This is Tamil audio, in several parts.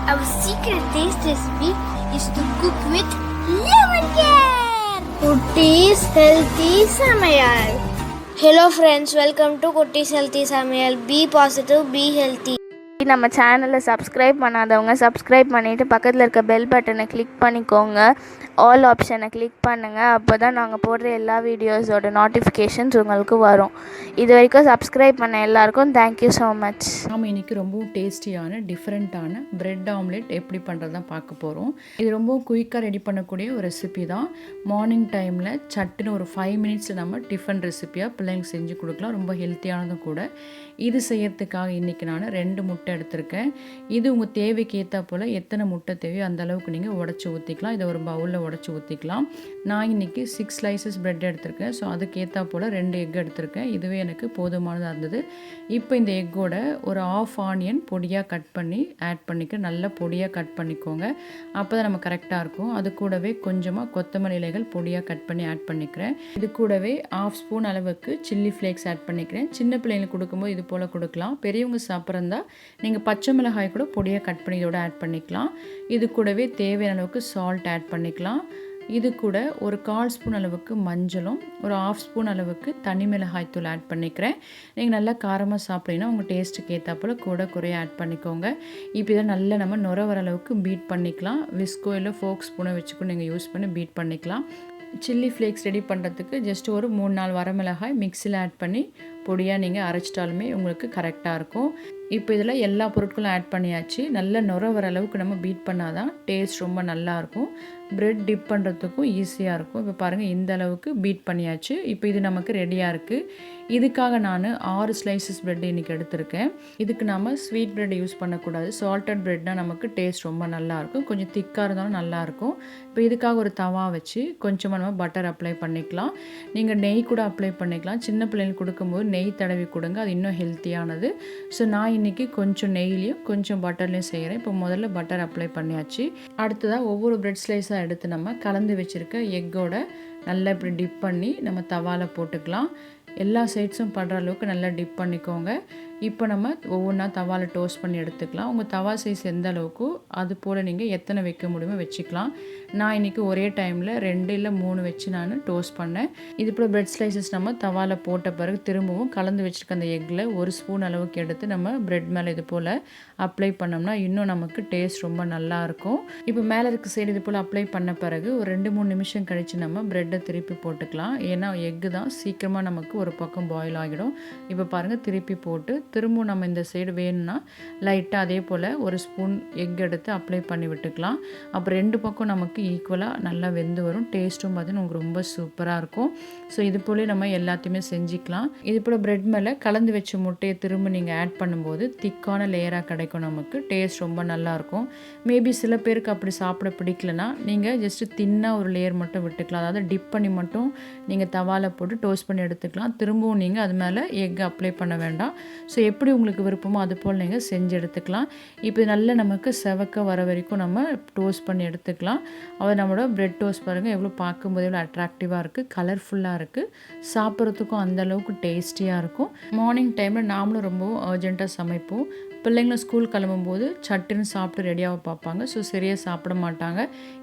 Our secret taste recipe is to cook with lemon care. Kutties Healthy Samayal. Hello friends, welcome to Kutties Healthy Samayal. Be positive, be healthy. நம்ம சேனலை சப்ஸ்கிரைப் பண்ணாதவங்க சப்ஸ்கிரைப் பண்ணிவிட்டு பக்கத்தில் இருக்க பெல் பட்டனை கிளிக் பண்ணிக்கோங்க. ஆல் ஆப்ஷனை கிளிக் பண்ணுங்கள். அப்போ தான் நாங்கள் போடுற எல்லா வீடியோஸோட நோட்டிஃபிகேஷன்ஸ் உங்களுக்கு வரும். இது வரைக்கும் சப்ஸ்கிரைப் பண்ண எல்லாருக்கும் தேங்க்யூ ஸோ மச். நாம் இன்றைக்கி ரொம்பவும் டேஸ்டியான டிஃப்ரெண்ட்டான பிரெட் ஆம்லெட் எப்படி பண்ணுறது தான் பார்க்க போகிறோம். இது ரொம்பவும் குயிக்காக ரெடி பண்ணக்கூடிய ஒரு ரெசிபி தான். மார்னிங் டைமில் சட்டுன்னு ஒரு 5 மினிட்ஸில் நம்ம டிஃபன் ரெசிப்பியாக பிள்ளைங்களுக்கு செஞ்சு கொடுக்கலாம். ரொம்ப ஹெல்த்தியானதும் கூட. இது செய்யறதுக்காக இன்றைக்கி நான் 2 முட்டை எடுத்திருக்கேன். இது உங்கள் தேவைக்கு ஏற்றா போல் எத்தனை முட்டை தேவையோ அந்த அளவுக்கு நீங்கள் உடச்சி ஊற்றிக்கலாம். இதை ஒரு பவுலில் உடச்சி ஊற்றிக்கலாம். நான் இன்றைக்கி 6 ஸ்லைசஸ் பிரெட் எடுத்திருக்கேன். ஸோ அதுக்கு ஏற்றா போல் 2 எக் எடுத்திருக்கேன். இதுவே எனக்கு போதுமானதாக இருந்தது. இப்போ இந்த எக்கோட ஒரு 1/2 ஆனியன் பொடியாக கட் பண்ணி ஆட் பண்ணிக்க. நல்லா பொடியாக கட் பண்ணிக்கோங்க. அப்போ தான் நம்ம கரெக்டாக இருக்கும். அது கூடவே கொஞ்சமாக கொத்தமல்லி இலைகள் பொடியாக கட் பண்ணி ஆட் பண்ணிக்கிறேன். இது கூடவே 1/2 ஸ்பூன் அளவுக்கு சில்லி ஃப்ளேக்ஸ் ஆட் பண்ணிக்கிறேன். சின்ன பிள்ளைங்களுக்கு கொடுக்கும்போது இது போல் கொடுக்கலாம். பெரியவங்க சாப்பிட்றதா நீங்கள் பச்சை மிளகாய் கூட பொடியாக கட் பண்ணி இதோட ஆட் பண்ணிக்கலாம். இது கூடவே தேவையான அளவுக்கு சால்ட் ஆட் பண்ணிக்கலாம். இது கூட ஒரு 1/4 ஸ்பூன் அளவுக்கு மஞ்சளும் ஒரு 1/2 ஸ்பூன் அளவுக்கு தனி மிளகாய் தூள் ஆட் பண்ணிக்கிறேன். நீங்கள் நல்லா காரமாக சாப்பிட்டீங்கன்னா உங்கள் டேஸ்ட்டுக்கு ஏற்றாப்புல கூட குறைய ஆட் பண்ணிக்கோங்க. இப்போ இதை நல்லா நம்ம நுர வர அளவுக்கு பீட் பண்ணிக்கலாம். விஸ்கோ இல்லை ஃபோக் ஸ்பூனை வச்சுக்கும் நீங்கள் யூஸ் பண்ணி பீட் பண்ணிக்கலாம். சில்லி ஃப்ளேக்ஸ் ரெடி பண்ணுறதுக்கு ஜஸ்ட் ஒரு 3-4 வரமிளகாய் மிக்சியில் ஆட் பண்ணி பொடியாக நீங்கள் அரைச்சிட்டாலுமே உங்களுக்கு கரெக்டாக இருக்கும். இப்போ இதில் எல்லா பொருட்களும் ஆட் பண்ணியாச்சு. நல்ல நுர வர அளவுக்கு நம்ம பீட் பண்ணால் தான் டேஸ்ட் ரொம்ப நல்லாயிருக்கும். ப்ரெட் டிப் பண்ணுறதுக்கும் ஈஸியாக இருக்கும். இப்போ பாருங்கள் இந்த அளவுக்கு பீட் பண்ணியாச்சு. இப்போ இது நமக்கு ரெடியாக இருக்குது. இதுக்காக நான் 6 ஸ்லைசஸ் ப்ரெட் இன்றைக்கி எடுத்திருக்கேன். இதுக்கு நம்ம ஸ்வீட் ப்ரெட் யூஸ் பண்ணக்கூடாது. சால்டட் ப்ரெட்னால் நமக்கு டேஸ்ட் ரொம்ப நல்லாயிருக்கும். கொஞ்சம் திக்காக இருந்தாலும் நல்லாயிருக்கும். இப்போ இதுக்காக ஒரு தவா வச்சு கொஞ்சமாக நம்ம பட்டர் அப்ளை பண்ணிக்கலாம். நீங்கள் நெய் கூட அப்ளை பண்ணிக்கலாம். சின்ன பிள்ளைங்களுக்கு கொடுக்கும்போது நெய் தடவி கொடுங்க. அது இன்னும் ஹெல்த்தியானது. ஸோ நான் இன்றைக்கி கொஞ்சம் நெய்லேயும் கொஞ்சம் பட்டர்லேயும் செய்கிறேன். இப்போ முதல்ல பட்டர் அப்ளை பண்ணியாச்சு. அடுத்ததாக ஒவ்வொரு ப்ரெட் ஸ்லைஸாக எடுத்து நம்ம கலந்து வச்சுருக்க எக்கோட நல்லா இப்படி டிப் பண்ணி நம்ம தவாவில் போட்டுக்கலாம். எல்லா சைட்ஸும் படுற அளவுக்கு நல்லா டிப் பண்ணிக்கோங்க. இப்போ நம்ம ஒவ்வொன்றா தவாவில் டோஸ்ட் பண்ணி எடுத்துக்கலாம். உங்கள் தவா சைஸ் எந்த அளவுக்கு அது போல் நீங்கள் எத்தனை வைக்க முடியுமோ வச்சுக்கலாம். நான் இன்றைக்கி ஒரே டைமில் 2 இல்லை 3 வச்சு நான் டோஸ்ட் பண்ணேன். இது போல் பிரெட் ஸ்லைசஸ் நம்ம தவாவில் போட்ட பிறகு திரும்பவும் கலந்து வச்சுருக்க அந்த எக்கில் 1 ஸ்பூன் அளவுக்கு எடுத்து நம்ம பிரெட் மேலே இது போல் அப்ளை பண்ணோம்னா இன்னும் நமக்கு டேஸ்ட் ரொம்ப நல்லாயிருக்கும். இப்போ மேலே இருக்க சைடு இது போல் அப்ளை பண்ண பிறகு ஒரு 2-3 நிமிஷம் கழித்து நம்ம ப்ரெட்டை திருப்பி போட்டுக்கலாம். ஏன்னா எக்கு தான் சீக்கிரமாக நமக்கு ஒரு பக்கம் பாயில் ஆகிடும். இப்போ பாருங்கள் திருப்பி போட்டு திரும்பவும் நம்ம இந்த சைடு வேணும்னா லைட்டாக அதே போல் ஒரு ஸ்பூன் எக் எடுத்து அப்ளை பண்ணி விட்டுக்கலாம். அப்புறம் 2 பக்கம் நமக்கு ஈக்குவலாக நல்லா வெந்து வரும். டேஸ்ட்டும் பார்த்தீங்கன்னா உங்களுக்கு ரொம்ப சூப்பராக இருக்கும். ஸோ இது போல நம்ம எல்லாத்தையுமே செஞ்சுக்கலாம். இது போல் ப்ரெட் மேலே கலந்து வச்ச முட்டையை திரும்ப நீங்கள் ஆட் பண்ணும்போது திக்கான லேயராக கிடைக்கும். நமக்கு டேஸ்ட் ரொம்ப நல்லாயிருக்கும். மேபி சில பேருக்கு அப்படி சாப்பிட பிடிக்கலனா நீங்கள் ஜஸ்ட்டு தின்னாக ஒரு லேயர் மட்டும் விட்டுக்கலாம். அதாவது டிப் பண்ணி மட்டும் நீங்கள் தவாவில் போட்டு டோஸ்ட் பண்ணி எடுத்துக்கலாம். திரும்பவும் நீங்கள் அது மேலே எக் அப்ளை பண்ண வேண்டாம். ஸோ எப்படி உங்களுக்கு விருப்பமோ அது போல் நீங்கள் செஞ்சு எடுத்துக்கலாம். இப்போ நல்லா நமக்கு செவக்க வர வரைக்கும் நம்ம டோஸ்ட் பண்ணி எடுத்துக்கலாம். அது நம்மளோட ப்ரெட் டோஸ்ட் பாருங்கள் எவ்வளோ பார்க்கும்போது எவ்வளோ அட்ராக்டிவாக இருக்குது, கலர்ஃபுல்லாக இருக்குது. சாப்பிட்றதுக்கும் அந்தளவுக்கு டேஸ்டியாக இருக்கும். மார்னிங் டைமில் நாமளும் ரொம்ப அர்ஜென்ட்டாக சமைப்போம். பிள்ளைங்களும் ஸ்கூல் கிளம்பும்போது சட்டுன்னு சாப்பிட்டு ரெடியாக பார்ப்பாங்க. ஸோ சரியாக சாப்பிட மாட்டாங்க.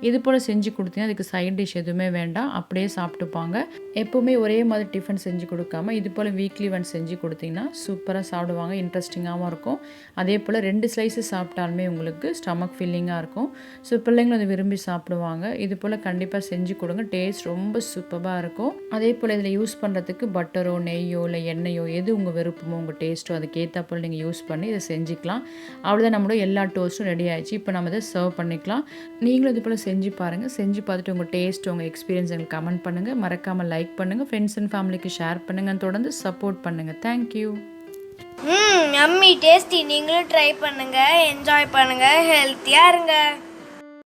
இது போல் செஞ்சு கொடுத்தீங்கன்னா அதுக்கு சைட் டிஷ் எதுவுமே வேண்டாம், அப்படியே சாப்பிட்டுப்பாங்க. எப்போவுமே ஒரே மாதிரி டிஃபன் செஞ்சு கொடுக்காம இது போல் வீக்லி ஒன்ஸ் செஞ்சு கொடுத்தீங்கன்னா சூப்பராக சாப்பிடுவாங்க. இன்ட்ரெஸ்டிங்காகவும் இருக்கும். அதே போல் 2 ஸ்லைஸஸ் சாப்பிட்டாலுமே உங்களுக்கு ஸ்டமக் ஃபில்லிங்காக இருக்கும். ஸோ பிள்ளைங்களும் அதை விரும்பி சாப்பிடுவாங்க. இது போல் கண்டிப்பாக செஞ்சு கொடுங்க. டேஸ்ட் ரொம்ப சூப்பராக இருக்கும். அதே போல் இதில் யூஸ் பண்ணுறதுக்கு பட்டரோ நெய்யோ இல்லை எண்ணெயோ எது உங்கள் விருப்பமோ உங்கள் டேஸ்ட்டோ அதுக்கேற்ற போல் நீங்கள் யூஸ் பண்ணி இதை செஞ்சுக்கலாம். அவ்வளோதான், நம்மளோட எல்லா டோஸ்ட்டும் ரெடி ஆயிடுச்சு. இப்போ நம்ம இதை சர்வ் பண்ணிக்கலாம். நீங்களும் இது போல் செஞ்சு பாருங்கள். செஞ்சு பார்த்துட்டு உங்கள் டேஸ்ட் உங்கள் எக்ஸ்பீரியன்ஸ் எங்களுக்கு கமெண்ட் பண்ணுங்கள். மறக்காமல் லைக் பண்ணுங்கள். ஃப்ரெண்ட்ஸ் அண்ட் ஃபேமிலிக்கு ஷேர் பண்ணுங்கள். தொடர்ந்து சப்போர்ட் பண்ணுங்கள். தேங்க்யூ. Yummy tasty. நீங்களும் ட்ரை பண்ணுங்கள், என்ஜாய் பண்ணுங்கள், ஹெல்த்தியாக இருங்க.